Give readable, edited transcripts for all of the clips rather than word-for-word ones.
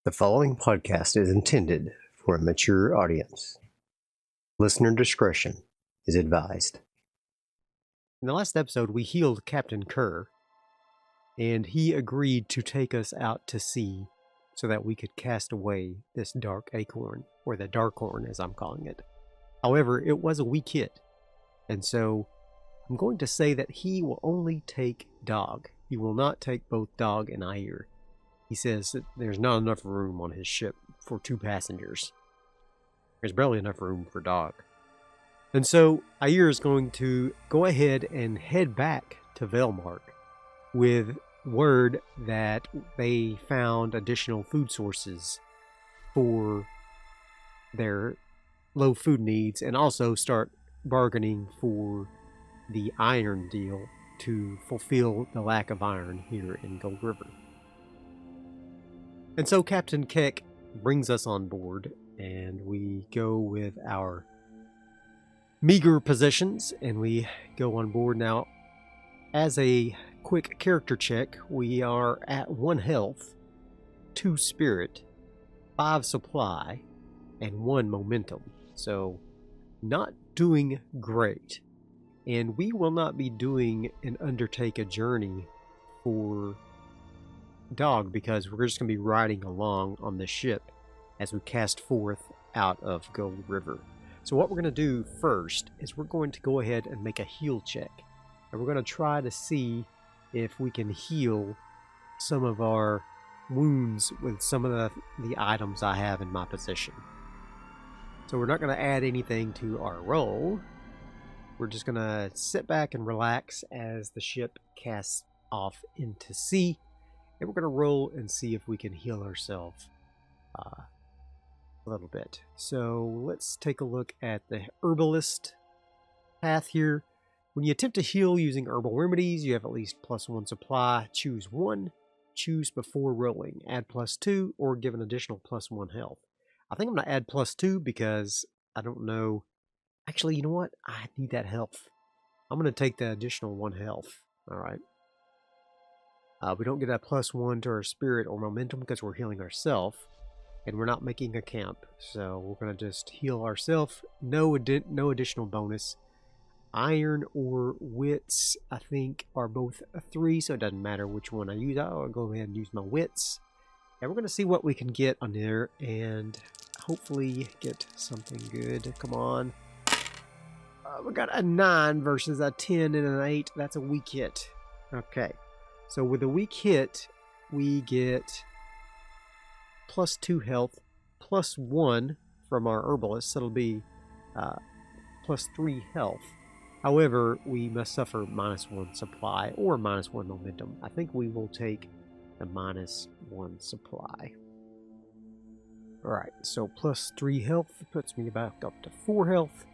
The following podcast is intended for a mature audience. Listener discretion is advised. In the last episode, we healed Captain Kerr, and he agreed to take us out to sea so that we could cast away this dark acorn, or the Darkhorn as I'm calling it. However, it was a weak hit, and so I'm going to say that he will only take Dog. He will not take both Dog and Ayer. He says that there's not enough room on his ship for 2 passengers. There's barely enough room for Dog. And so Ayer is going to go ahead and head back to Velmark with word that they found additional food sources for their low food needs, and also start bargaining for the iron deal to fulfill the lack of iron here in Gold River. And so Captain Keck brings us on board, and we go with our meager possessions, and we go on board. Now, as a quick character check, we are at 1 health, 2 spirit, 5 supply, and 1 momentum. So, not doing great. And we will not be doing an undertake a journey for Dog, because we're just going to be riding along on the ship as we cast forth out of Gold River. So what we're going to do first is we're going to go ahead and make a heal check, and we're going to try to see if we can heal some of our wounds with some of the items I have in my possession. So we're not going to add anything to our roll. We're just going to sit back and relax as the ship casts off into sea. And we're going to roll and see if we can heal ourselves a little bit. So let's take a look at the herbalist path here. When you attempt to heal using herbal remedies, you have at least +1 supply. Choose 1. Choose before rolling. Add +2 or give an additional +1 health. I think I'm going to add +2 because I don't know. Actually, you know what? I need that health. I'm going to take the additional 1 health. All right. We don't get that +1 to our spirit or momentum because we're healing ourselves, and we're not making a camp. So we're going to just heal ourselves. No additional bonus. Iron or wits, I think, are both a 3, so it doesn't matter which one I use. I'll go ahead and use my wits. And we're going to see what we can get on there and hopefully get something good. Come on. We got a 9 versus a 10 and an 8. That's a weak hit. Okay. So with a weak hit, we get +2 health, +1 from our herbalist. So it'll be +3 health. However, we must suffer -1 supply or -1 momentum. I think we will take the -1 supply. Alright, so +3 health puts me back up to 4 health.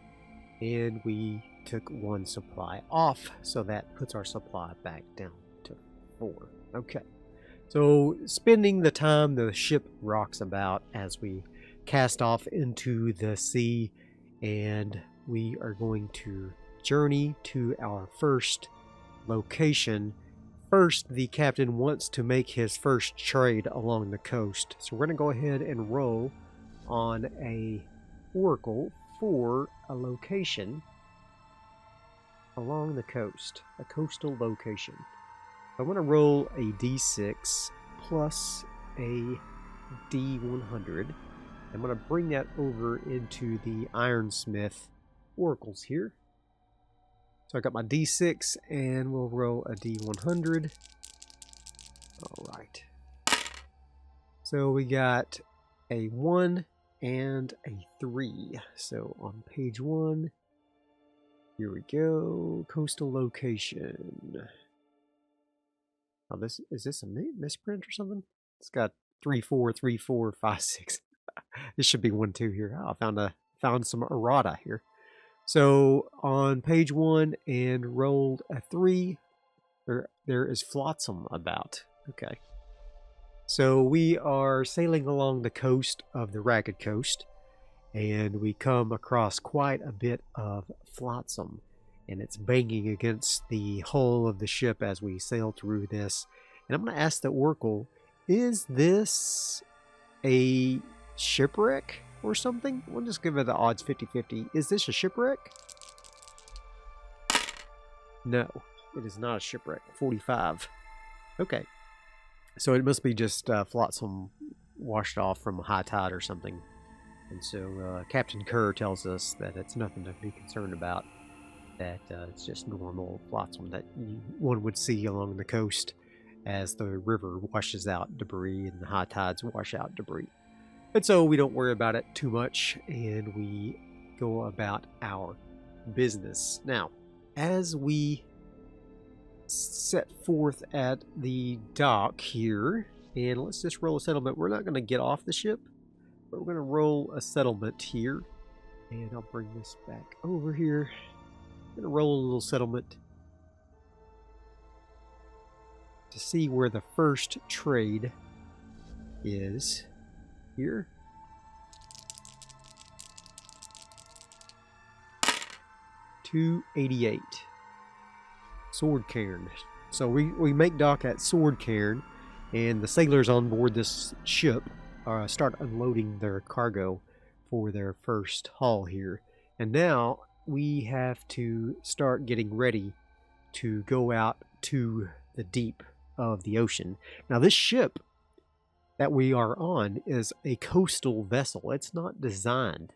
And we took 1 supply off, so that puts our supply back down to 4. Okay. So spending the time the ship rocks about as we cast off into the sea, and we are going to journey to our first location. First, the captain wants to make his first trade along the coast. So we're going to go ahead and roll on a oracle for a location along the coast, a coastal location. I'm going to roll a d6 plus a d100. I'm going to bring that over into the Ironsmith oracles here. So I got my d6, and we'll roll a d100. All right. So we got a 1 and a 3. So on page 1, here we go. Coastal location. Oh, is this a misprint or something? It's got 3, 4, 3, 4, 5, 6. This should be 1, 2 here. Oh, I found some errata here. So on page 1 and rolled a 3. There is flotsam about. Okay. So we are sailing along the coast of the Ragged Coast, and we come across quite a bit of flotsam, and it's banging against the hull of the ship as we sail through this. And I'm going to ask the Oracle, is this a shipwreck or something? We'll just give it the odds 50-50. Is this a shipwreck? No, it is not a shipwreck. 45. Okay. So it must be just flotsam washed off from a high tide or something. And so Captain Kerr tells us that it's nothing to be concerned about. That it's just normal flotsam that one would see along the coast as the river washes out debris and the high tides wash out debris. And so we don't worry about it too much, and we go about our business. Now, as we set forth at the dock here, and let's just roll a settlement. We're not going to get off the ship, but we're going to roll a settlement here. And I'll bring this back over here. I'm going to roll a little settlement to see where the first trade is here. $288. Sword Cairn. So we make dock at Sword Cairn, and the sailors on board this ship start unloading their cargo for their first haul here. And now we have to start getting ready to go out to the deep of the ocean. Now this ship that we are on is a coastal vessel. It's not designed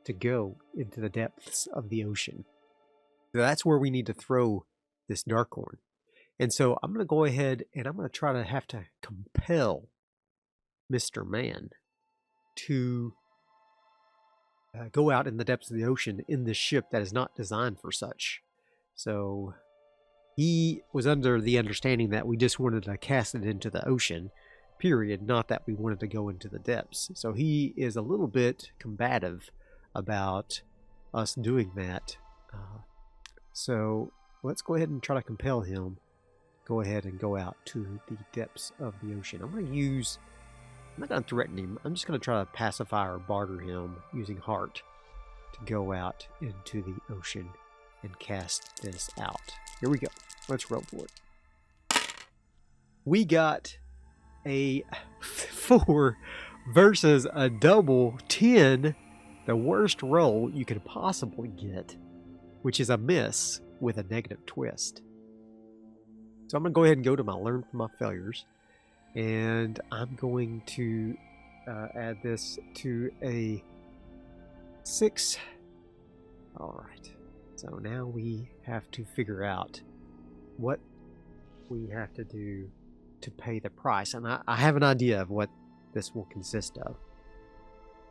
to go into the depths of the ocean. So that's where we need to throw this Darkhorn. And so I'm going to go ahead and I'm going to try to have to compel Mr. Man to go out in the depths of the ocean in this ship that is not designed for such. So he was under the understanding that we just wanted to cast it into the ocean, period, not that we wanted to go into the depths. So he is a little bit combative about us doing that. So let's go ahead and try to compel him. Go ahead and go out to the depths of the ocean. I'm not going to threaten him. I'm just going to try to pacify or barter him using heart to go out into the ocean and cast this out. Here we go. Let's roll for it. We got a 4 versus a double 10. The worst roll you could possibly get, which is a miss with a negative twist. So I'm going to go ahead and go to my learn from my failures. And I'm going to add this to a 6. All right. So now we have to figure out what we have to do to pay the price. And I have an idea of what this will consist of.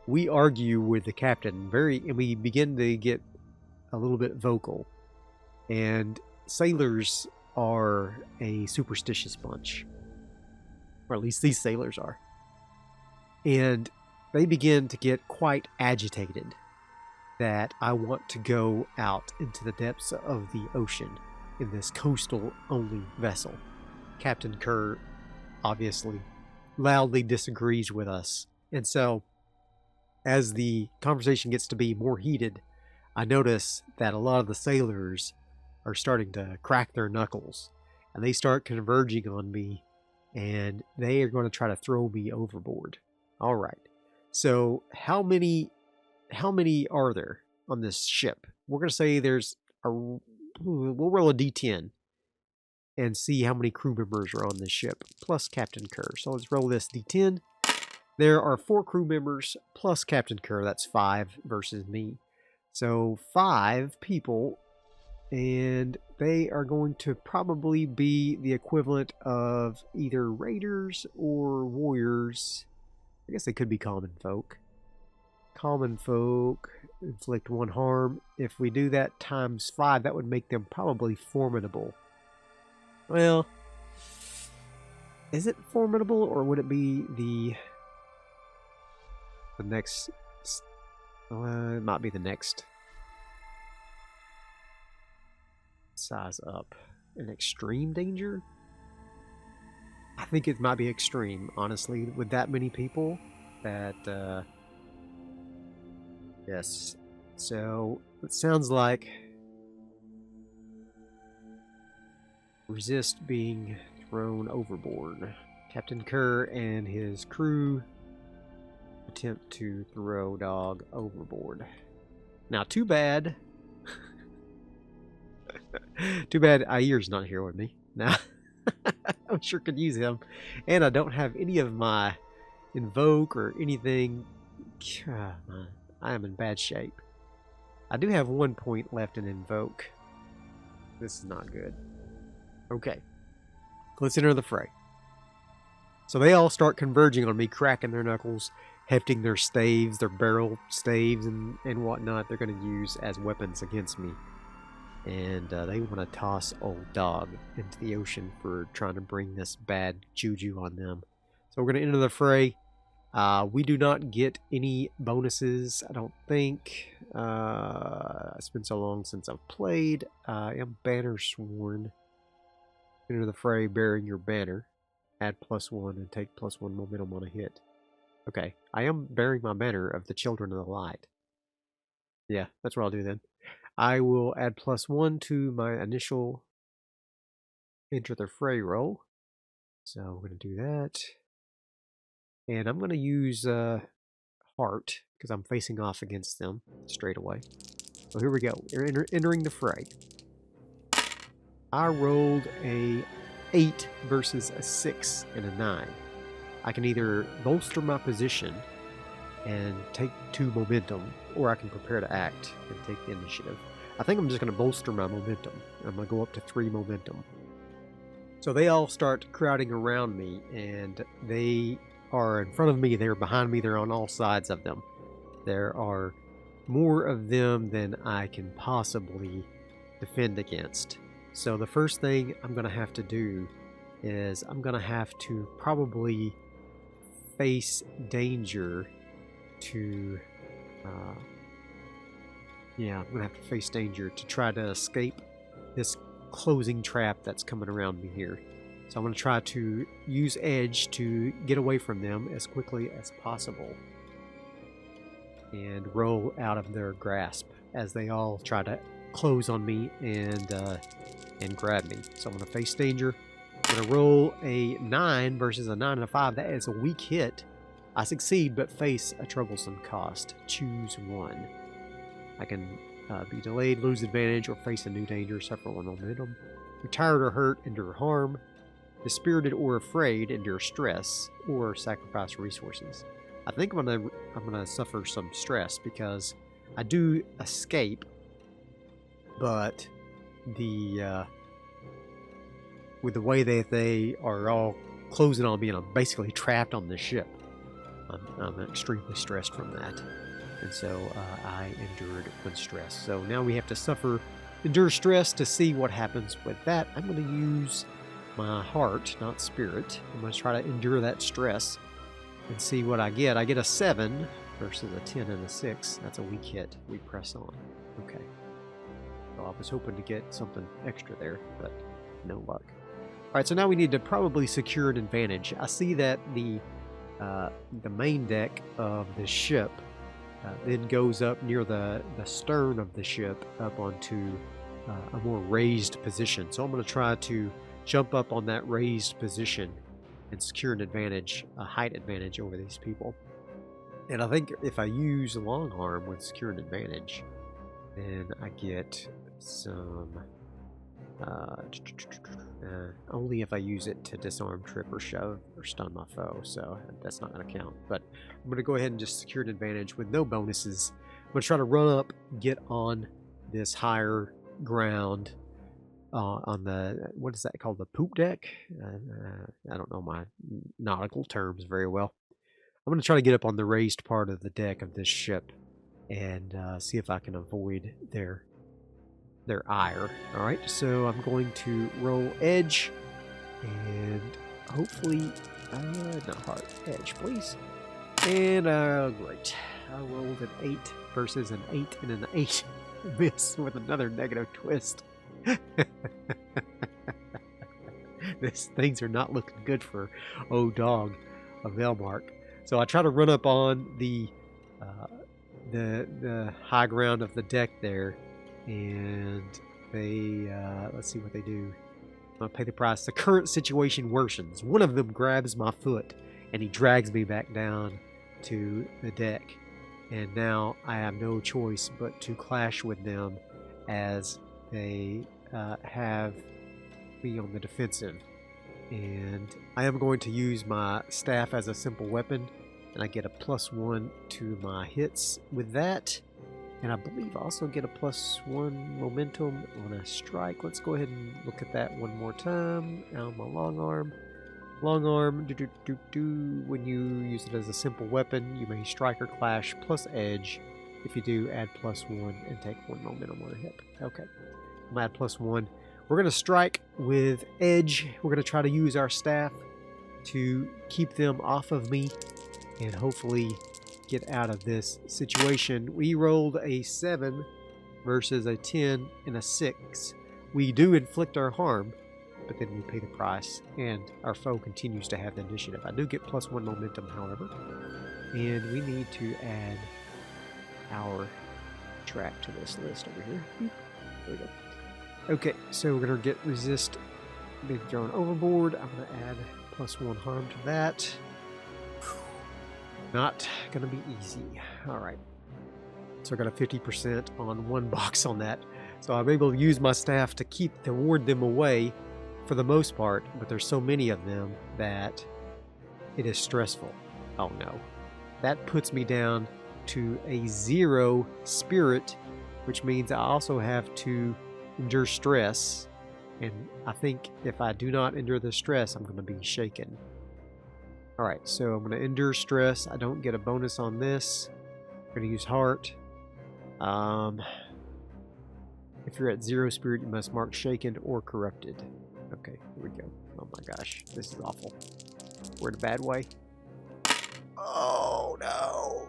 We argue with the captain and we begin to get a little bit vocal. And sailors are a superstitious bunch. Or at least these sailors are. And they begin to get quite agitated that I want to go out into the depths of the ocean in this coastal-only vessel. Captain Kerr obviously loudly disagrees with us. And so, as the conversation gets to be more heated, I notice that a lot of the sailors are starting to crack their knuckles. And they start converging on me. And they are going to try to throw me overboard. All right. So how many are there on this ship? We're going to say we'll roll a d10 and see how many crew members are on this ship, plus Captain Kerr. So let's roll this d10. There are 4 crew members plus Captain Kerr. That's 5 versus me. So 5 people. And they are going to probably be the equivalent of either raiders or warriors. I guess they could be common folk. Common folk inflict 1 harm. If we do that times 5, that would make them probably formidable. Well, is it formidable, or would it be the next? It might be the next size up. An extreme danger? I think it might be extreme, honestly, with that many people. That yes. So it sounds like resist being thrown overboard. Captain Kerr and his crew attempt to throw dog overboard. Now, too bad. Too bad Ayr's not here with me. Now, I sure could use him. And I don't have any of my invoke or anything. I am in bad shape. I do have 1 point left in invoke. This is not good. Okay. Let's enter the fray. So they all start converging on me, cracking their knuckles, hefting their staves, their barrel staves, and whatnot they're going to use as weapons against me. And they want to toss old dog into the ocean for trying to bring this bad juju on them. So we're going to enter the fray. We do not get any bonuses, I don't think. It's been so long since I've played. I am banner sworn. Enter the fray bearing your banner. Add +1 and take +1 momentum on a hit. Okay, I am bearing my banner of the Children of the Light. Yeah, that's what I'll do then. I will add +1 to my initial enter the fray roll. So we're going to do that. And I'm going to use heart because I'm facing off against them straight away. So here we go. We're entering the fray. I rolled a 8 versus a 6 and a 9. I can either bolster my position and take 2 momentum, or I can prepare to act and take the initiative. I think I'm just going to bolster my momentum. I'm going to go up to 3 momentum. So they all start crowding around me, and they are in front of me, they're behind me, they're on all sides of them. There are more of them than I can possibly defend against. So the first thing I'm going to have to do is I'm going to have to probably face danger to... yeah, I'm going to have to face danger to try to escape this closing trap that's coming around me here. So I'm going to try to use edge to get away from them as quickly as possible and roll out of their grasp as they all try to close on me and grab me. So I'm going to face danger. I'm going to roll a 9 versus a 9 and a 5. That is a weak hit. I succeed, but face a troublesome cost. Choose one. I can be delayed, lose advantage, or face a new danger, suffer 1 momentum. Retired or hurt, endure harm. Dispirited or afraid, endure stress, or sacrifice resources. I think I'm gonna suffer some stress because I do escape, but with the way that they are all closing on me and I'm basically trapped on the ship, I'm extremely stressed from that. And so I endured with stress. So now we have to endure stress to see what happens with that. I'm going to use my heart, not spirit. I'm going to try to endure that stress and see what I get. I get a 7 versus a 10 and a 6. That's a weak hit. We press on. Okay. Well, I was hoping to get something extra there, but no luck. All right, so now we need to probably secure an advantage. I see that the main deck of the ship then goes up near the stern of the ship up onto a more raised position. So I'm going to try to jump up on that raised position and secure an advantage, a height advantage over these people. And I think if I use long arm with secure an advantage, then I get some... only if I use it to disarm, trip, or shove, or stun my foe, so that's not going to count. But I'm going to go ahead and just secure an advantage with no bonuses. I'm going to try to run up, get on this higher ground on the, what is that called, the poop deck? I don't know my nautical terms very well. I'm going to try to get up on the raised part of the deck of this ship and see if I can avoid their ire. Alright, so I'm going to roll edge and hopefully not hard, edge please. And great, I rolled an 8 versus an 8 and an 8. Miss with another negative twist. Things are not looking good for old dog of Velmark. So I try to run up on the high ground of the deck there, and they let's see what they do. I'm gonna pay the price. The current situation worsens. One of them grabs my foot and he drags me back down to the deck. And now I have no choice but to clash with them as they have me on the defensive. And I am going to use my staff as a simple weapon, and I get a +1 to my hits with that. And I believe I also get a +1 momentum on a strike. Let's go ahead and look at that one more time. Now my long arm. Long arm, when you use it as a simple weapon, you may strike or clash plus edge. If you do, add +1 and take 1 momentum on a hit. Okay, I'm gonna add +1. We're gonna strike with edge. We're gonna try to use our staff to keep them off of me and hopefully get out of this situation. We rolled a 7 versus a 10 and a 6. We do inflict our harm, but then we pay the price, and our foe continues to have the initiative. I do get +1 momentum, however, and we need to add our trap to this list over here. There we go. Okay, so we're going to get resist being thrown overboard. I'm going to add +1 harm to that. Not going to be easy. All right. So I got a 50% on one box on that. So I'm able to use my staff to ward them away for the most part, but there's so many of them that it is stressful. Oh no. That puts me down to a 0 spirit, which means I also have to endure stress. And I think if I do not endure the stress, I'm going to be shaken. Alright, so I'm going to endure stress. I don't get a bonus on this. I'm going to use heart. If you're at 0 spirit, you must mark shaken or corrupted. Okay, here we go. Oh my gosh, this is awful. We're in a bad way. Oh no!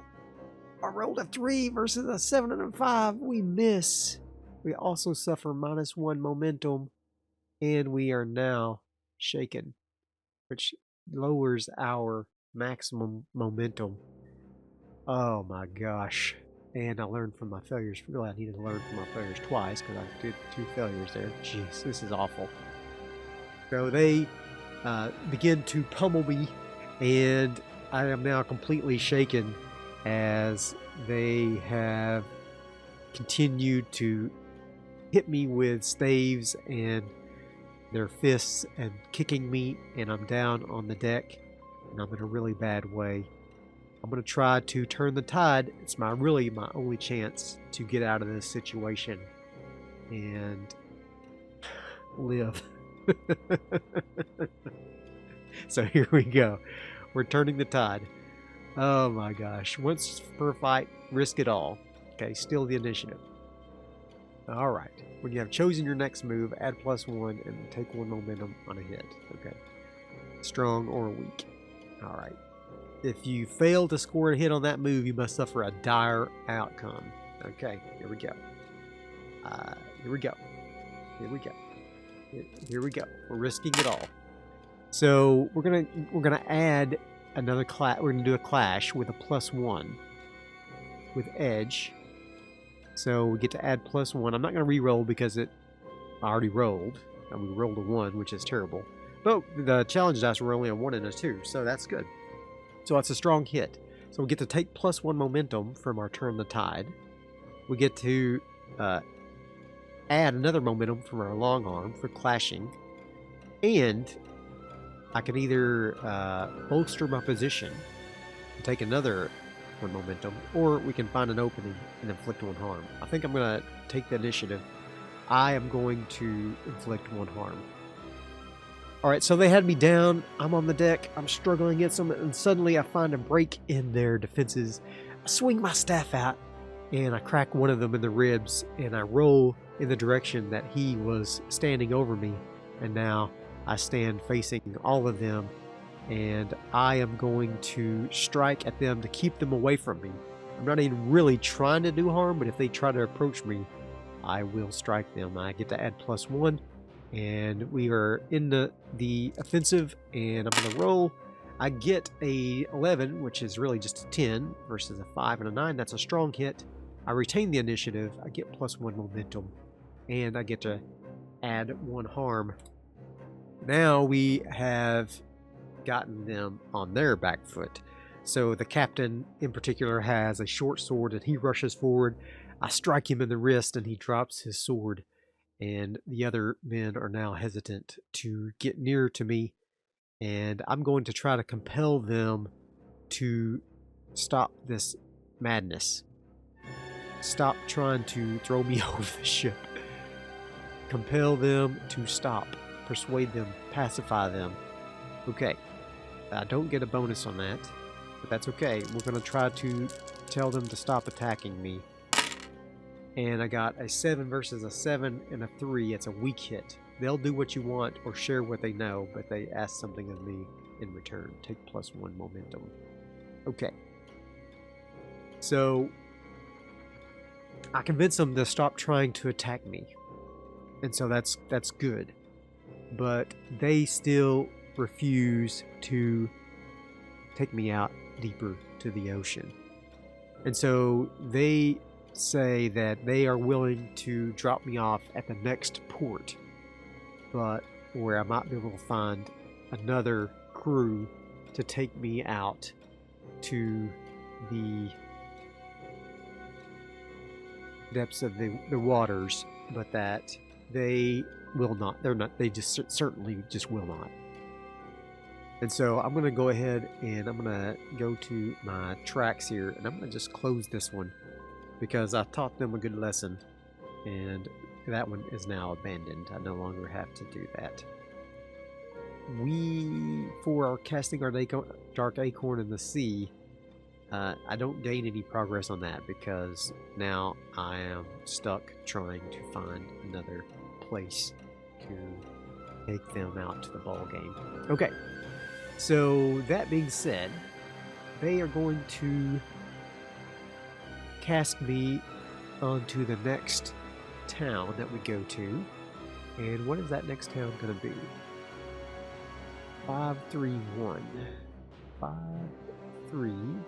I rolled a 3 versus a 7 and a 5. We miss. We also suffer -1 momentum, and we are now shaken, which lowers our maximum momentum. Oh my gosh. And I learned from my failures. Really, I needed to learn from my failures twice because I did 2 failures there. Jeez, this is awful. So they begin to pummel me, and I am now completely shaken as they have continued to hit me with staves and their fists and kicking me, and I'm down on the deck, and I'm in a really bad way. I'm going to try to turn the tide. It's really my only chance to get out of this situation and live. So here we go. We're turning the tide. Oh my gosh. Once per fight, risk it all. Okay, still the initiative. Alright. When you have chosen your next move, add +1 and take 1 momentum on a hit. Okay. Strong or weak. Alright. If you fail to score a hit on that move, you must suffer a dire outcome. Okay, here we go. Here we go. Here we go. Here we go. We're risking it all. So we're gonna add another clash. We're gonna do a clash with a +1 with edge. So we get to add +1. I'm not gonna re-roll because I already rolled, and we rolled a 1, which is terrible. But the challenge dice were only a 1 and a 2, so that's good. So it's a strong hit. So we get to take +1 momentum from our turn the tide. We get to add another momentum from our long arm for clashing. And I can either bolster my position and take another 1 momentum, or we can find an opening and inflict 1 harm. I think I'm going to take the initiative. I am going to inflict 1 harm. Alright, so they had me down. I'm on the deck. I'm struggling against them, and suddenly I find a break in their defenses. I swing my staff out, and I crack one of them in the ribs, and I roll in the direction that he was standing over me. And now I stand facing all of them, and I am going to strike at them to keep them away from me. I'm not even really trying to do harm, but if they try to approach me, I will strike them. I get to add +1. And we are in the offensive, and I'm going to roll. I get a 11, which is really just a 10 versus a 5 and a 9. That's a strong hit. I retain the initiative. I get +1 momentum, and I get to add 1 harm. Now we have gotten them on their back foot. So the captain in particular has a short sword and he rushes forward. I strike him in the wrist and he drops his sword. And the other men are now hesitant to get near to me. And I'm going to try to compel them to stop this madness. Stop trying to throw me off the ship. Compel them to stop. Persuade them. Pacify them. Okay. I don't get a bonus on that, but that's okay. We're going to try to tell them to stop attacking me. And I got a 7 versus a 7 and a 3. It's a weak hit. They'll do what you want or share what they know, but they ask something of me in return. Take +1 momentum. Okay. So I convince them to stop trying to attack me. And so that's good. But they still refuse to take me out deeper to the ocean. And so they say that they are willing to drop me off at the next port, but where I might be able to find another crew to take me out to the depths of the waters, but that they will not. They just certainly just will not. And so I'm going to go ahead and I'm going to go to my tracks here, and I'm going to just close this one because I taught them a good lesson, and that one is now abandoned. I no longer have to do that. For our casting our Dark Acorn in the Sea, I don't gain any progress on that because now I am stuck trying to find another place to take them out to the ball game. Okay, so that being said, they are going to cast me onto the next town that we go to. And what is that next town going to be? 531. 531.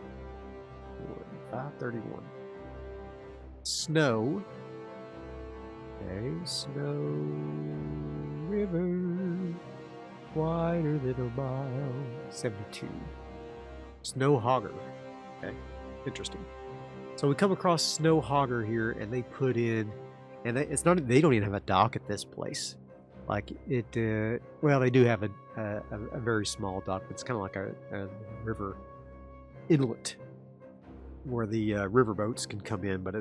531. Snow. Okay, Snow River. Wider than a mile. 72. Snow Hogger. Okay, interesting. So we come across Snow Hogger here, and they put in, and it's not. They don't even have a dock at this place. Like it. Well, they do have a very small dock. It's kind of like a river inlet where the riverboats can come in, but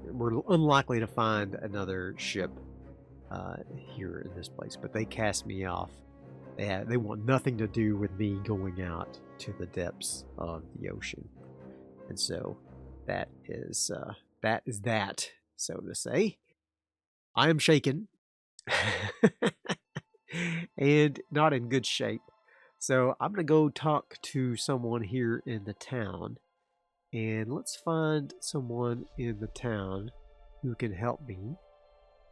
we're unlikely to find another ship here in this place. But they cast me off. They want nothing to do with me going out to the depths of the ocean, and so that is that, so to say. I am shaken and not in good shape. So I'm going to go talk to someone here in the town, and let's find someone in the town who can help me.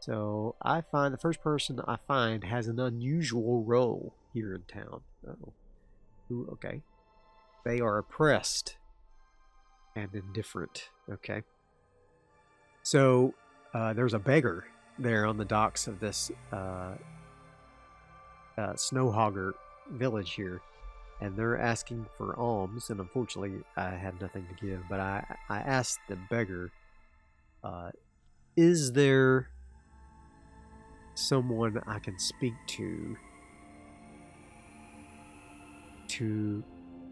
So I find the first person I find has an unusual role here in town. Ooh, okay. They are oppressed and indifferent. Okay. So there's a beggar there on the docks of this Snowhogger village here, and they're asking for alms, and unfortunately I have nothing to give, but I asked the beggar, is there someone I can speak to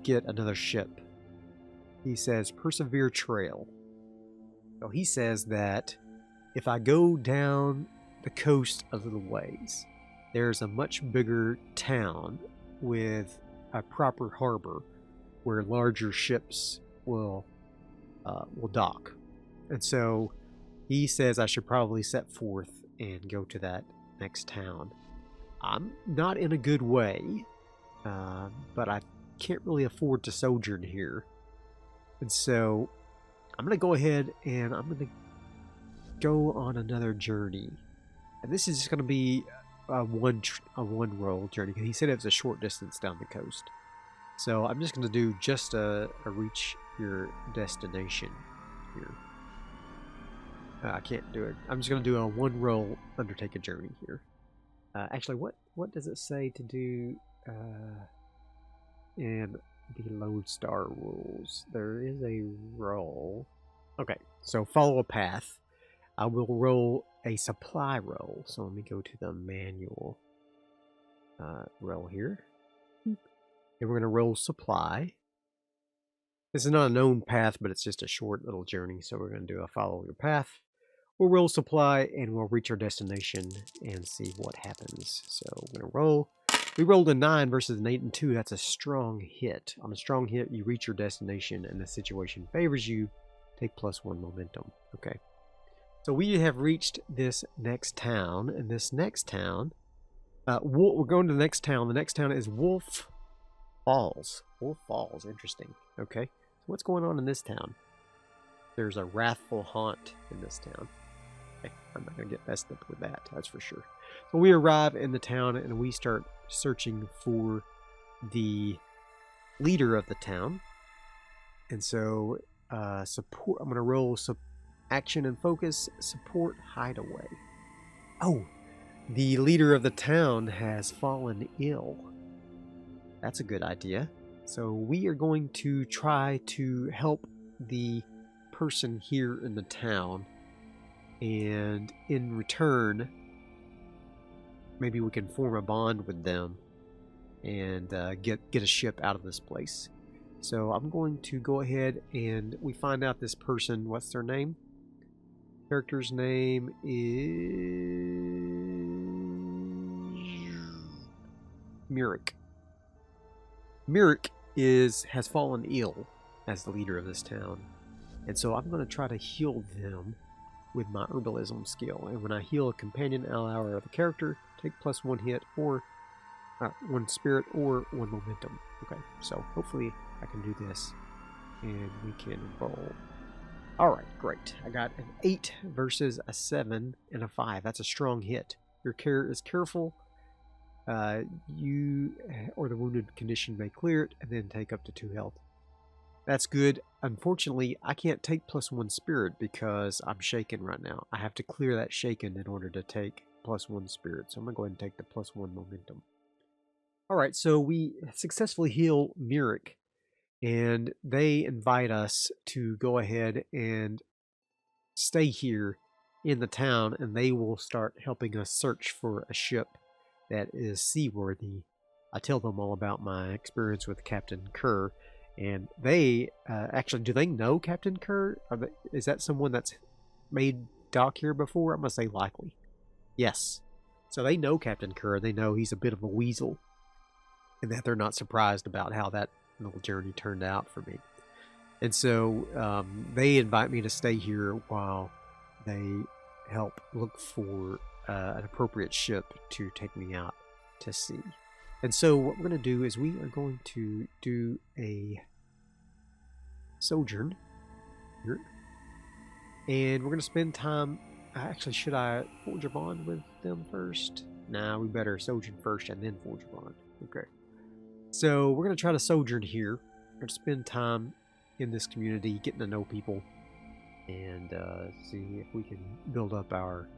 get another ship? He says Persevere Trail. So he says that if I go down the coast a little ways, there's a much bigger town with a proper harbor where larger ships will dock. And so he says I should probably set forth and go to that next town. I'm not in a good way, but I can't really afford to sojourn here. And so I'm going to go ahead and I'm going to go on another journey. And this is just going to be a one roll journey. He said it was a short distance down the coast. So I'm just going to do just a reach your destination here. I can't do it. I'm just going to do a one roll undertake a journey here. Actually, what does it say to do? And the lodestar rules. There is a roll. Okay, so follow a path. I will roll a supply roll. So let me go to the manual roll here. And we're going to roll supply. This is not a known path, but it's just a short little journey. So we're going to do a follow your path. We'll roll supply and we'll reach our destination and see what happens. So we're going to roll. We rolled a 9 versus an 8 and 2. That's a strong hit. On a strong hit, you reach your destination and the situation favors you. Take +1 momentum. Okay. So we have reached this next town. And this next town, we're going to the next town. The next town is Wolf Falls. Wolf Falls. Interesting. Okay. So what's going on in this town? There's a wrathful haunt in this town. Okay. I'm not going to get messed up with that. That's for sure. So we arrive in the town and we start searching for the leader of the town. And so support. I'm going to roll action and focus. Support hideaway. Oh, the leader of the town has fallen ill. That's a good idea. So we are going to try to help the person here in the town, and in return maybe we can form a bond with them and get a ship out of this place. So I'm going to go ahead and we find out this person. What's their name? Character's name is Murik. Murik has fallen ill as the leader of this town, and so I'm going to try to heal them with my herbalism skill. And when I heal a companion, ally, or other character, take +1 hit or 1 spirit or 1 momentum. Okay, so hopefully I can do this and we can roll. Alright, great. I got an 8 versus a 7 and a 5. That's a strong hit. Your care is careful. You or the wounded condition may clear it and then take up to 2 health. That's good. Unfortunately, I can't take +1 spirit because I'm shaken right now. I have to clear that shaken in order to take +1 spirit. So I'm going to go ahead and take the +1 momentum. Alright, so we successfully heal Murik, and they invite us to go ahead and stay here in the town, and they will start helping us search for a ship that is seaworthy. I tell them all about my experience with Captain Kerr, and they actually, do they know Captain Kerr? Is that someone that's made dock here before? I'm going to say likely. Yes. So they know Captain Kerr. They know he's a bit of a weasel, and that they're not surprised about how that little journey turned out for me. And so they invite me to stay here while they help look for an appropriate ship to take me out to sea. And so what we're going to do is we are going to do a sojourn here. And we're going to spend time... Actually, should I forge a bond with them first? Nah, we better sojourn first and then forge a bond. Okay. So we're going to try to sojourn here. We're going to spend time in this community, getting to know people, and see if we can build up our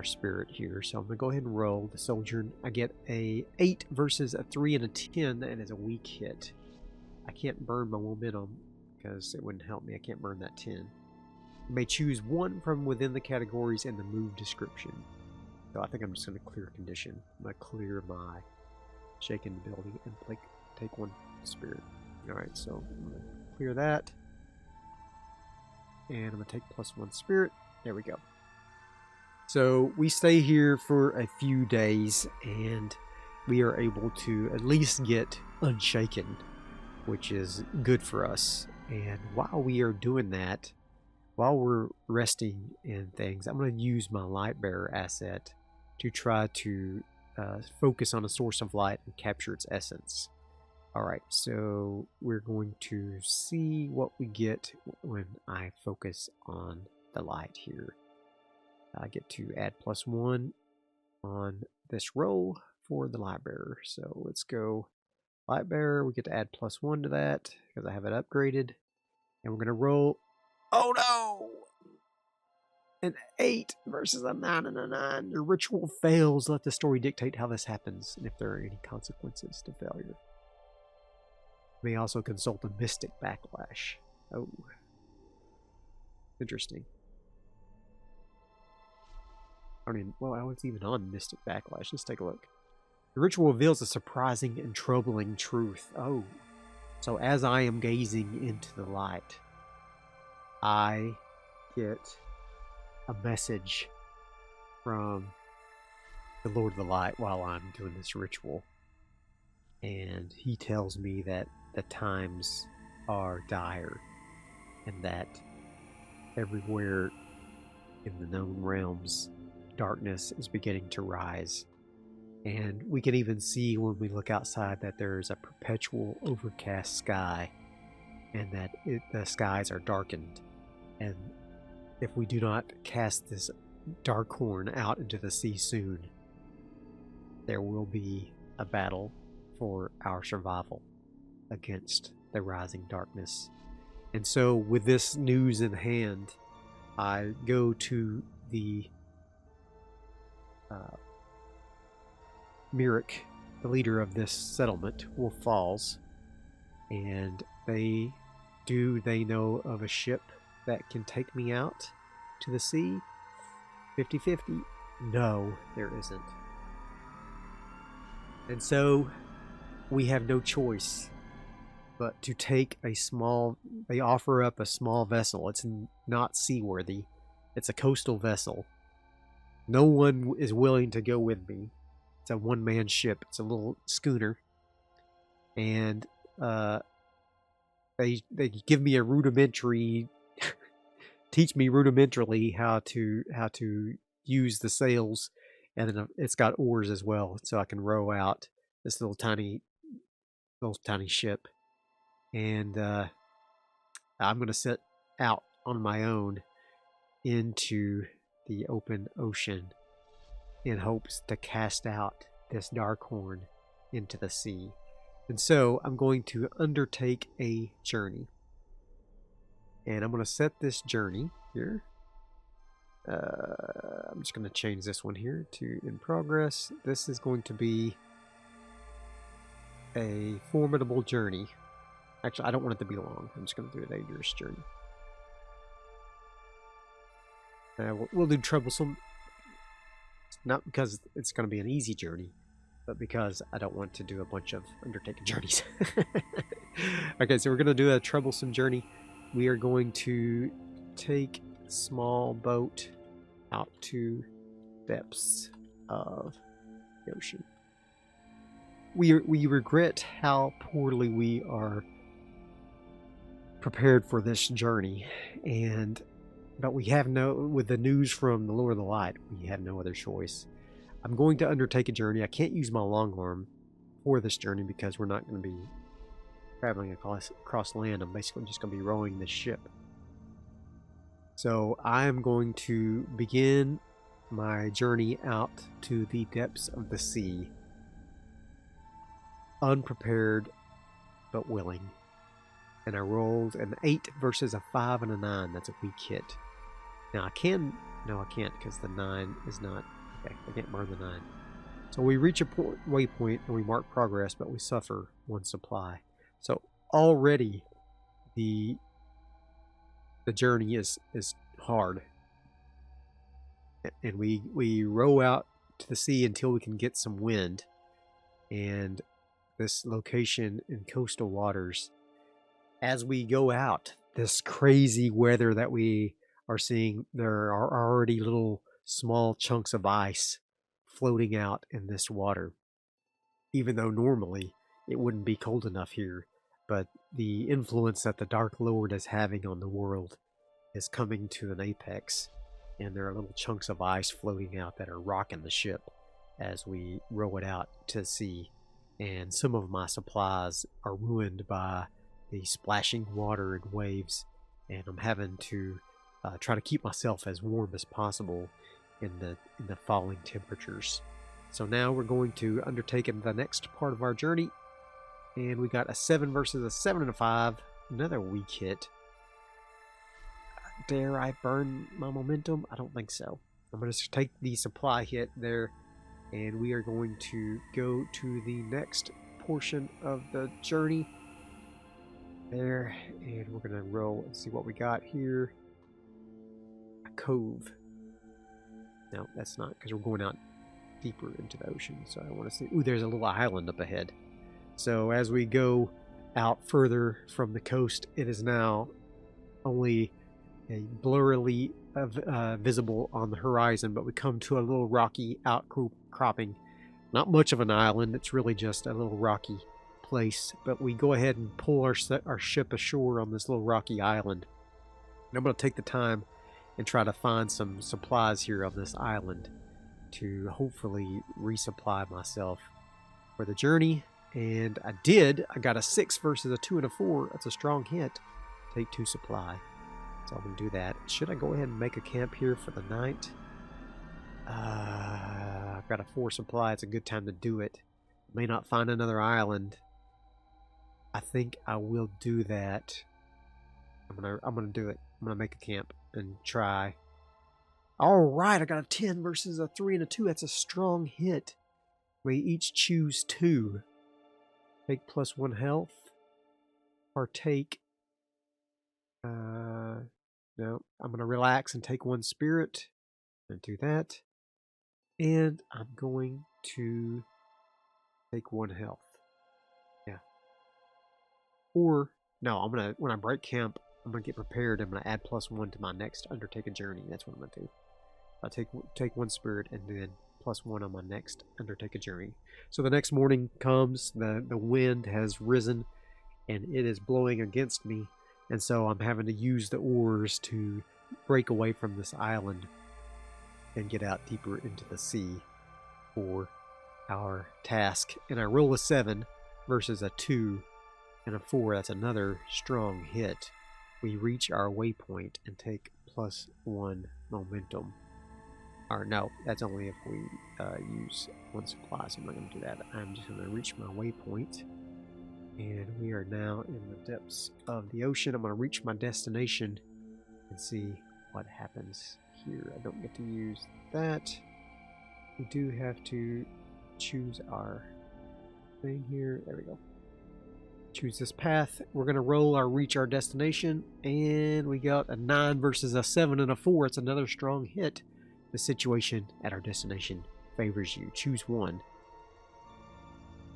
spirit here. So I'm going to go ahead and roll the sojourn. I get a 8 versus a 3 and a 10, and it's a weak hit. I can't burn my momentum because it wouldn't help me. I can't burn that 10. You may choose one from within the categories in the move description. So I think I'm just going to clear condition. I'm going to clear my shaken ability and take 1 spirit. Alright, so I'm going to clear that. And I'm going to take +1 spirit. There we go. So we stay here for a few days, and we are able to at least get unshaken, which is good for us. And while we are doing that, while we're resting in things, I'm going to use my light bearer asset to try to focus on a source of light and capture its essence. Alright, so we're going to see what we get when I focus on the light here. I get to add +1 on this roll for the light bearer. So let's go light bearer. We get to add +1 to that because I have it upgraded. And we're going to roll. Oh no! An 8 versus a 9 and a 9. Your ritual fails. Let the story dictate how this happens and if there are any consequences to failure. May also consult the Mystic Backlash. Oh. Interesting. I don't even, well, I was even on Mystic Backlash. Let's take a look. The ritual reveals a surprising and troubling truth. Oh. So as I am gazing into the light, I get a message from the Lord of the Light while I'm doing this ritual. And he tells me that the times are dire and that everywhere in the known realms, darkness is beginning to rise. And we can even see when we look outside that there's a perpetual overcast sky and that the skies are darkened. And if we do not cast this dark horn out into the sea soon, there will be a battle for our survival against the rising darkness. And so with this news in hand, I go to the Myrick, the leader of this settlement, Wolf Falls, and they know of a ship that can take me out to the sea? 50-50? No, there isn't. And so we have no choice but to take a small, they offer up a small vessel. It's not seaworthy. It's a coastal vessel. No one is willing to go with me. It's a one-man ship. It's a little schooner. And they give me a rudimentary, teach me rudimentarily how to use the sails, and then it's got oars as well, so I can row out this little tiny ship. And I'm going to set out on my own into the open ocean in hopes to cast out this dark horn into the sea. And so I'm going to undertake a journey. And I'm going to set this journey here. I'm just going to change this one here to in progress. This is going to be a formidable journey. Actually, I don't want it to be long. I'm just going to do a dangerous journey. We'll do troublesome. Not because it's going to be an easy journey, but because I don't want to do a bunch of undertaken journeys. Okay, so we're going to do a troublesome journey. We are going to take a small boat out to depths of the ocean. We regret how poorly we are prepared for this journey, but we have with the news from the Lord of the Light, we have no other choice. I'm going to undertake a journey. I can't use my long arm for this journey because we're not going to be traveling across land. I'm basically just going to be rowing this ship. So I am going to begin my journey out to the depths of the sea, unprepared but willing. And I rolled an 8 versus a 5 and a 9. That's a weak hit. Now I can't because the 9 is not, okay, I can't burn the 9. So we reach a waypoint and we mark progress, but we suffer 1 supply. So already the journey is hard. And we row out to the sea until we can get some wind. And this location in coastal waters, as we go out, this crazy weather that we are seeing, there are already little small chunks of ice floating out in this water. Even though normally it wouldn't be cold enough here, but the influence that the Dark Lord is having on the world is coming to an apex, and there are little chunks of ice floating out that are rocking the ship as we row it out to sea. And some of my supplies are ruined by the splashing water and waves, and I'm having to try to keep myself as warm as possible in the falling temperatures. So now we're going to undertake the next part of our journey, and we got a 7 versus a 7 and a 5, another weak hit. Dare I burn my momentum? I don't think so. I'm going to take the supply hit there, and we are going to go to the next portion of the journey. there, and we're gonna roll and see what we got here. A cove. No, that's not, because we're going out deeper into the ocean, so I want to see. Ooh, there's a little island up ahead. So as we go out further from the coast, it is now only blurrily visible on the horizon, but we come to a little rocky outcropping. Not much of an island, it's really just a little rocky place, but we go ahead and pull our ship ashore on this little rocky island. And I'm going to take the time and try to find some supplies here on this island to hopefully resupply myself for the journey. And I did. I got a 6 versus a 2 and a 4. That's a strong hit. Take 2 supply. So I'm going to do that. Should I go ahead and make a camp here for the night? I've got a 4 supply. It's a good time to do it. May not find another island. I think I will do that. I'm gonna do it. I'm gonna make a camp and try. All right, I got a 10 versus a 3 and a 2. That's a strong hit. We each choose 2. Take +1 health. Partake. No, I'm gonna relax and take 1 spirit and do that. And I'm going to take 1 health. Yeah. Or no, I'm gonna, when I break camp, I'm gonna get prepared. I'm gonna add +1 to my next undertaken journey. That's what I'm gonna do. I'll take 1 spirit and then +1 on my next undertaken journey. So the next morning comes, the wind has risen and it is blowing against me, and so I'm having to use the oars to break away from this island and get out deeper into the sea for our task. And I roll a 7 versus a 2 and a 4. That's another strong hit. We reach our waypoint and take +1 momentum. Or no, that's only if we use 1 supply, so I'm not going to do that. I'm just going to reach my waypoint. And we are now in the depths of the ocean. I'm going to reach my destination and see what happens here. I don't get to use that. We do have to choose our thing here. There we go. Choose this path. We're going to roll our reach our destination, and we got a 9 versus a 7 and a 4. It's another strong hit. The situation at our destination favors you. Choose 1.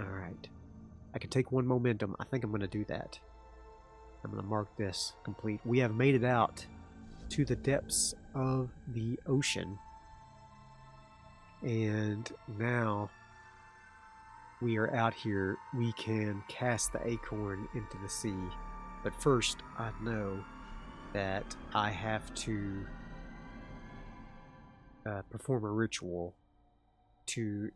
All right. I can take 1 momentum. I think I'm going to do that. I'm going to mark this complete. We have made it out to the depths of the ocean. And now we are out here. We can cast the Acorn into the sea. But first, I know that I have to perform a ritual to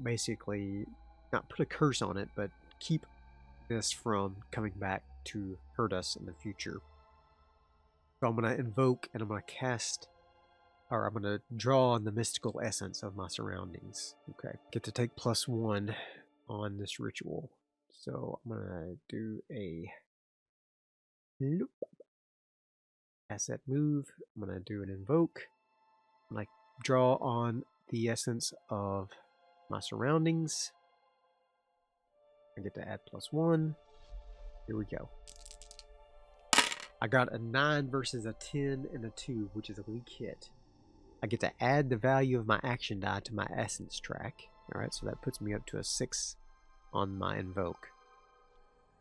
basically not put a curse on it, but keep this from coming back to hurt us in the future. So I'm going to invoke and I'm going to cast, or I'm going to draw on the mystical essence of my surroundings. Okay, get to take +1 on this ritual. So I'm going to do a loop. Asset move. I'm going to do an invoke. I'm going to draw on the essence of my surroundings. I get to add +1. Here we go. I got a 9 versus a 10 and a 2, which is a weak hit. I get to add the value of my action die to my essence track. Alright, so that puts me up to a 6 on my invoke.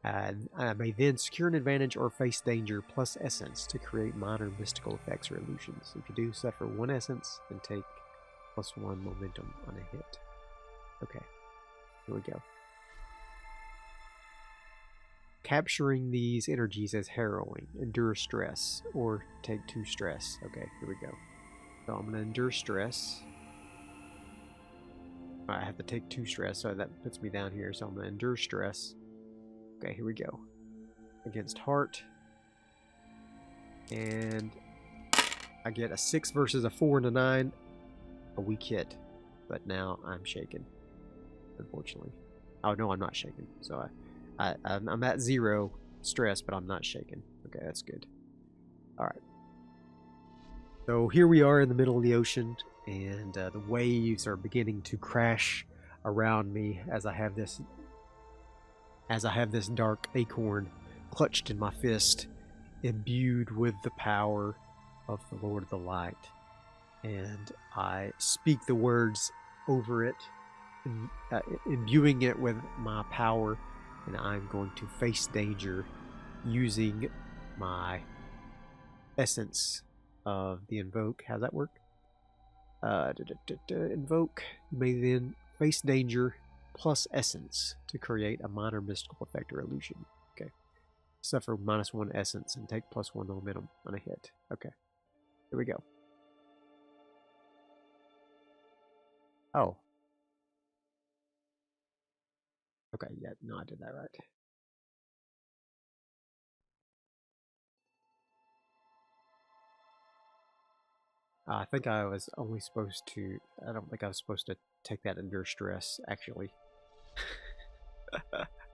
I may then secure an advantage or face danger plus essence to create minor mystical effects or illusions. If you do suffer 1 essence, then take +1 momentum on a hit. Okay, here we go. Capturing these energies as harrowing. Endure stress or take 2 stress. Okay, here we go. So I'm going to endure stress. I have to take 2 stress, so that puts me down here. So I'm going to endure stress. Okay, here we go. Against heart. And I get a 6 versus a 4 and a 9. A weak hit. But now I'm shaken. Unfortunately. Oh, no, I'm not shaken. So I'm at 0 stress, but I'm not shaken. Okay, that's good. Alright. So here we are in the middle of the ocean, and the waves are beginning to crash around me as I have this dark acorn clutched in my fist, imbued with the power of the Lord of the Light. And I speak the words over it, imbuing it with my power, and I'm going to face danger using my essence of the invoke. How's that work? Invoke. You may then face danger plus essence to create a minor mystical effect or illusion. Okay. Suffer -1 essence and take +1 momentum on a hit. Okay. Here we go. Oh. Okay, yeah, no, I did that right. I think I was only supposed to... I don't think I was supposed to take that under stress, actually.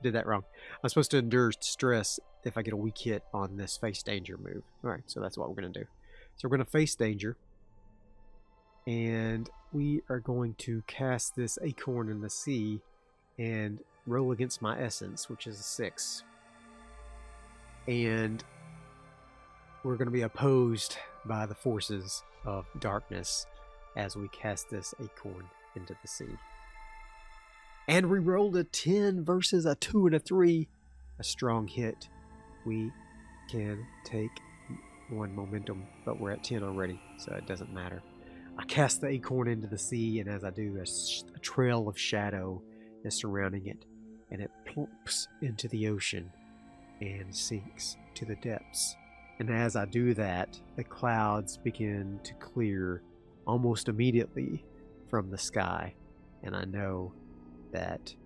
Did that wrong. I'm supposed to endure stress if I get a weak hit on this face danger move. Alright, so that's what we're going to do. So we're going to face danger. And we are going to cast this Acorn in the sea and roll against my essence, which is a 6. And we're going to be opposed by the forces of darkness as we cast this Acorn into the sea. And we rolled a 10 versus a 2 and a 3. A strong hit. We can take 1 momentum, but we're at 10 already, so it doesn't matter. I cast the Acorn into the sea, and as I do, a trail of shadow is surrounding it, and it plumps into the ocean and sinks to the depths. And as I do that, the clouds begin to clear almost immediately from the sky, and I know that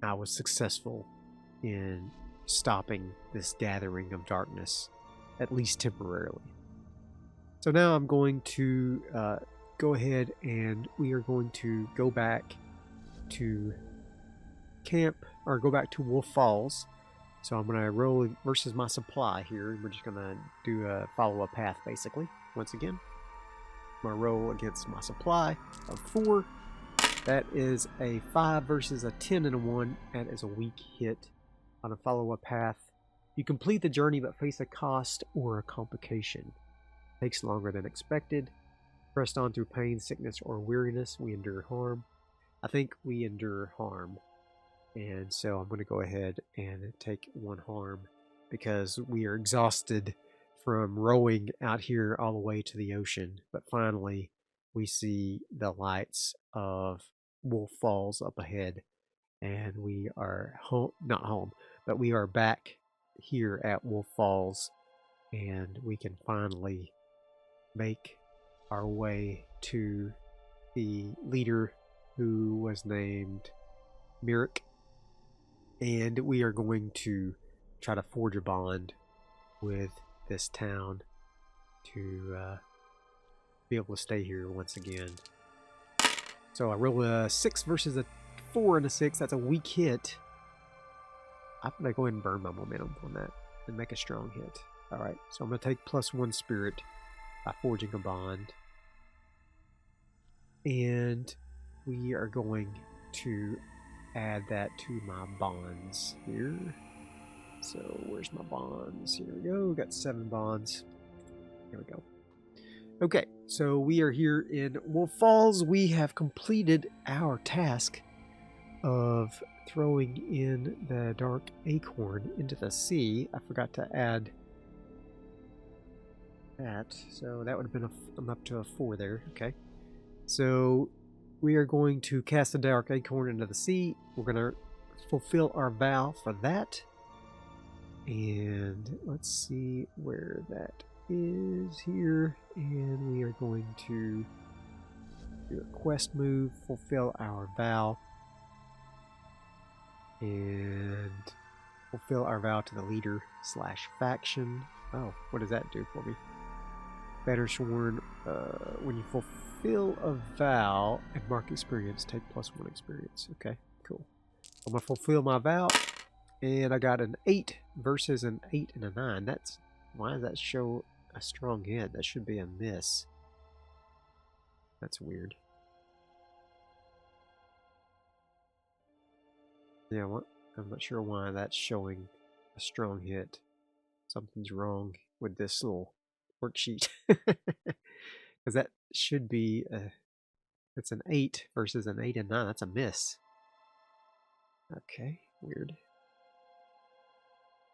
I was successful in stopping this gathering of darkness, at least temporarily. So now I'm going to go ahead and we are going to go back to camp, or go back to Wolf Falls. So I'm going to roll versus my supply here. We're just going to do a follow a path basically. Once again, I'm going to roll against my supply of 4. That is a 5 versus a 10 and a 1. That is a weak hit on a follow a path. You complete the journey but face a cost or a complication. Takes longer than expected. Pressed on through pain, sickness, or weariness, we endure harm. I think we endure harm. And so I'm going to go ahead and take 1 harm because we are exhausted from rowing out here all the way to the ocean. But finally, we see the lights of Wolf Falls up ahead. And we are home, not home, but we are back here at Wolf Falls. And we can finally make our way to the leader who was named Mirek, and we are going to try to forge a bond with this town to be able to stay here once again. So I roll a 6 versus a 4 and a 6. That's a weak hit. I'm going to go ahead and burn my momentum on that and make a strong hit. Alright, so I'm going to take +1 spirit by forging a bond. And we are going to add that to my bonds here. So where's my bonds? Here we go. We got 7 bonds. Here we go. Okay, so we are here in Wolf Falls. We have completed our task of throwing in the dark acorn into the sea. I forgot to add that, so that would have been I'm up to a 4 there. Okay, so we are going to cast the dark acorn into the sea. We're going to fulfill our vow for that, and let's see where that is here. And we are going to do a quest move, fulfill our vow, and fulfill our vow to the leader / faction. Oh, what does that do for me? Ironsworn, when you fulfill a vow and mark experience, take +1 experience. Okay, cool. I'm going to fulfill my vow, and I got an 8 versus an 8 and a 9. That's, why does that show a strong hit? That should be a miss. That's weird. Yeah, what? I'm not sure why that's showing a strong hit. Something's wrong with this little worksheet. Because that should be it's an 8 versus an 8 and 9. That's a miss. Okay, weird.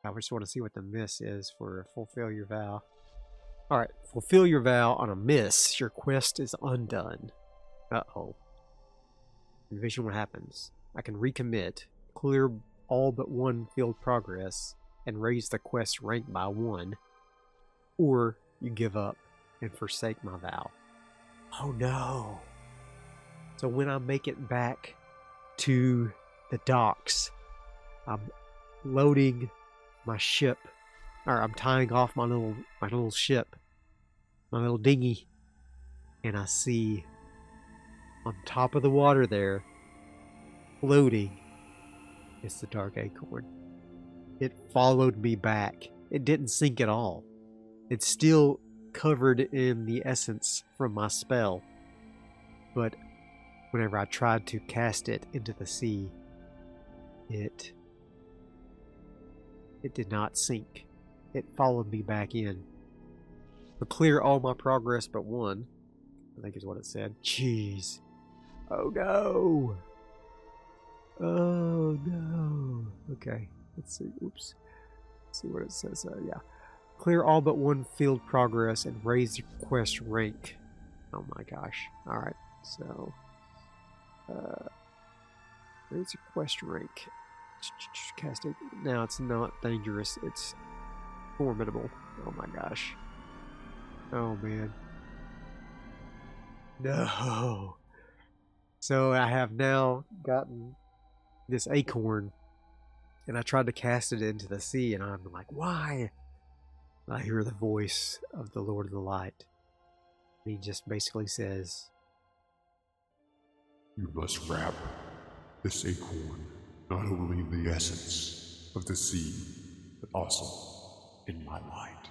I just want to see what the miss is for fulfill your vow. Alright, fulfill your vow on a miss. Your quest is undone. Uh-oh. Envision what happens. I can recommit, clear all but one field progress, and raise the quest rank by 1. Or you give up and forsake my vow. Oh no. So when I make it back to the docks, I'm loading my ship, or I'm tying off my little ship, my little dinghy, and I see on top of the water there, floating, is the Dark Acorn. It followed me back. It didn't sink at all. It's still covered in the essence from my spell, but whenever I tried to cast it into the sea, it did not sink. It followed me back in. To clear all my progress but 1, I think is what it said. Jeez. Oh no! Oh no! Okay, let's see. Oops. Let's see what it says. Yeah. Clear all but 1 field progress and raise your quest rank. Oh my gosh. Alright, so raise your quest rank. Cast it. Now it's not dangerous, it's formidable. Oh my gosh. Oh man. No. So I have now gotten this acorn, and I tried to cast it into the sea, and I'm like, why? And I hear the voice of the Lord of the Light. And he just basically says, you must wrap this acorn not only in the essence of the sea, but also in my light.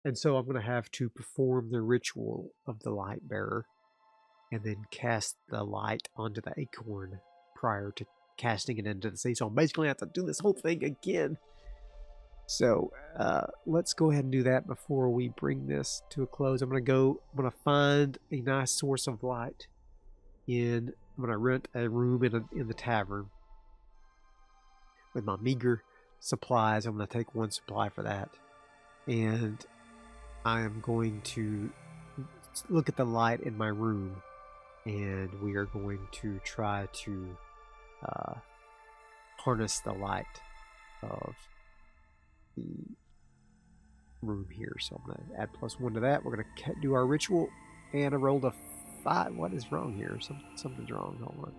And so I'm going to have to perform the ritual of the light bearer and then cast the light onto the acorn prior to casting it into the sea. So I'm basically going to have to do this whole thing again. So let's go ahead and do that before we bring this to a close. I'm going to find a nice source of light I'm going to rent a room in the tavern. With my meager supplies, I'm going to take 1 supply for that. And I am going to look at the light in my room, and we are going to try to harness the light of the room here. So I'm going to add +1 to that. We're going to do our ritual, and I rolled a 5. What is wrong here? Something's wrong. Hold on.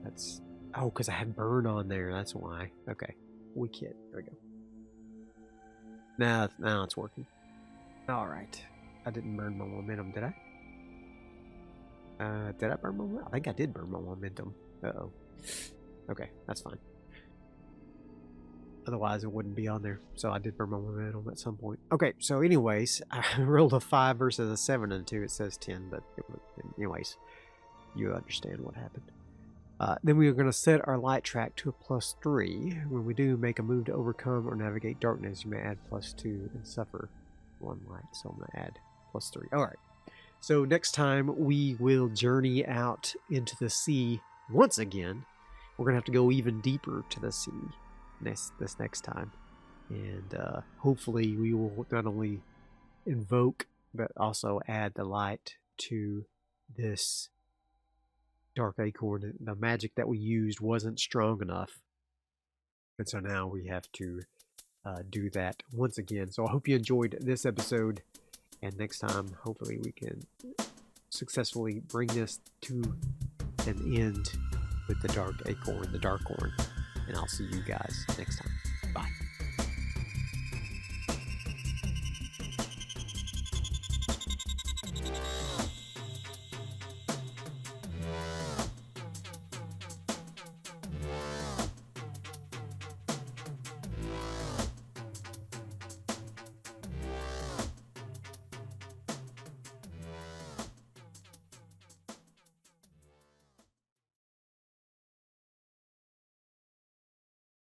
That's... Oh, because I had burn on there. That's why. Okay. We kid. There we go. Now it's working. Alright. I didn't burn my momentum, did I? Did I burn my momentum? I think I did burn my momentum. Uh-oh. Okay, that's fine. Otherwise, it wouldn't be on there. So I did burn my momentum at some point. Okay, so anyways, I rolled a 5 versus a 7 and a 2. It says 10, but anyways, you understand what happened. Then we are going to set our light track to a +3. When we do make a move to overcome or navigate darkness, you may add +2 and suffer 1 light. So I'm going to add +3. Alright. So next time we will journey out into the sea once again. We're going to have to go even deeper to the sea this next time. And hopefully we will not only invoke, but also add the light to this Dark Acorn. The magic that we used wasn't strong enough, and so now we have to do that once again. So I hope you enjoyed this episode, and next time hopefully we can successfully bring this to an end with the Dark Acorn, the Dark Horn, and I'll see you guys next time. Bye.